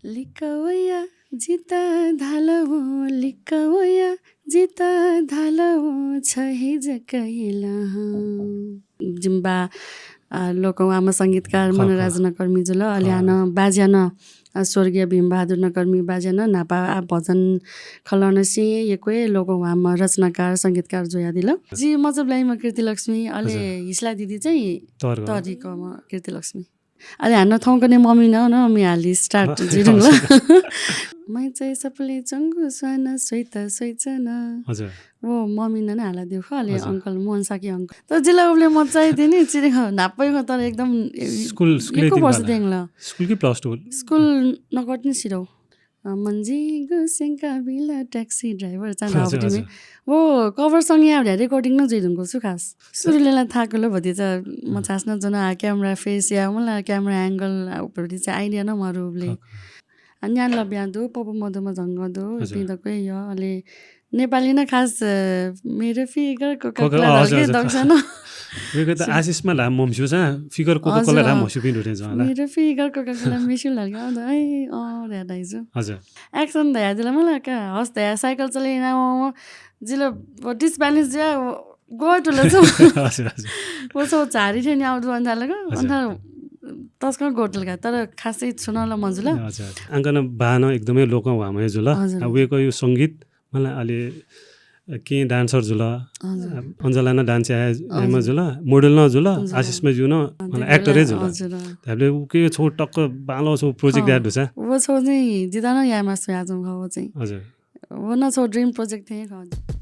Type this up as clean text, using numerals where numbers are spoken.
लिकवया जिता धालवो लिकवया जिता धालवो छहिज कैला जिम्बा लोकौँ आमा सङ्गीतकार मनोराज नकर्मी जुल अलियान बाज्यान स्वर्गीय भीमबहादुर नकर्मी बाज्यान नापा भजन खलन सिंह यकोए लोकौँ आमा रचनाकार सङ्गीतकार जोया दिल जी मतलब लाइमा कीर्तिलक्ष्मी अहिले हिस्ला दिदी चाहिँ तरिकोमा कीर्तिलक्ष्मी अहिले हान्न ठाउँको मम्मी न मी हाली स्टार्ट जिरुङ ल मै चाहिँ सबले चङ्गु स्वान सोइत सोइचन वो मम्मी नै हाला दियो अहिले अङ्कल मोहन साकी अङ्कल तर जिल्ला उसले म चाहिदिएँ नि चिरिङ नाप्पैको तर एकदम एकको वर्ष दिएँ ल स्कुल नगर्ने सिरौ मन्जी गुसेङका बिला ट्याक्सी ड्राइभर चाहिँ वो कभरसँग यहाँ रेकर्डिङ न जिरुङको छु खास सुरुलेलाई थाहा लो भति चाहिँ म छास्न जन क्यामेरा फेस या मलाई क्यामेरा एङ्गल उपरि चाहिँ आइडिया न मरुले अन्यान लब्यादो पप मधुमा झङ्गदो पिँदकै यो अहिले नेपाली न खास मेरो फिगरको ककला धल्के दक्सन आशिषमा लाम मम्सु छ फिगर कोकोकोला लाम मसु पिन उठे जला मेरो फिगरको ककला मिसु लाग्यो है रे दाइजु हजुर एक्सन दया दिला मलाई का हस् दया साइकल चलाइन जिलो डिसब्यालेन्स ज्या गो टुला छु हजुर हजुर वो सो झारी थियो नि आउँदो अन्धालको अन्धा तस्का गोटल का तर खासै सुनाउला मजुला हजुर आंकन बान एकदमै लोक हामे जुल वेको यो संगीत मलाई अलि के डान्सर जुल अञ्जला न डान्स आएमा जुल मोडल न जुल आशिषमा जुन मलाई एक्टरै जुल हामीले के छौ टक्क बालो छौ प्रोजेक्ट याद छ वो छौ चाहिँ जिदा न यामा सु आज खौ चाहिँ हजुर वो न छौ ड्रीम प्रोजेक्ट थिए खौ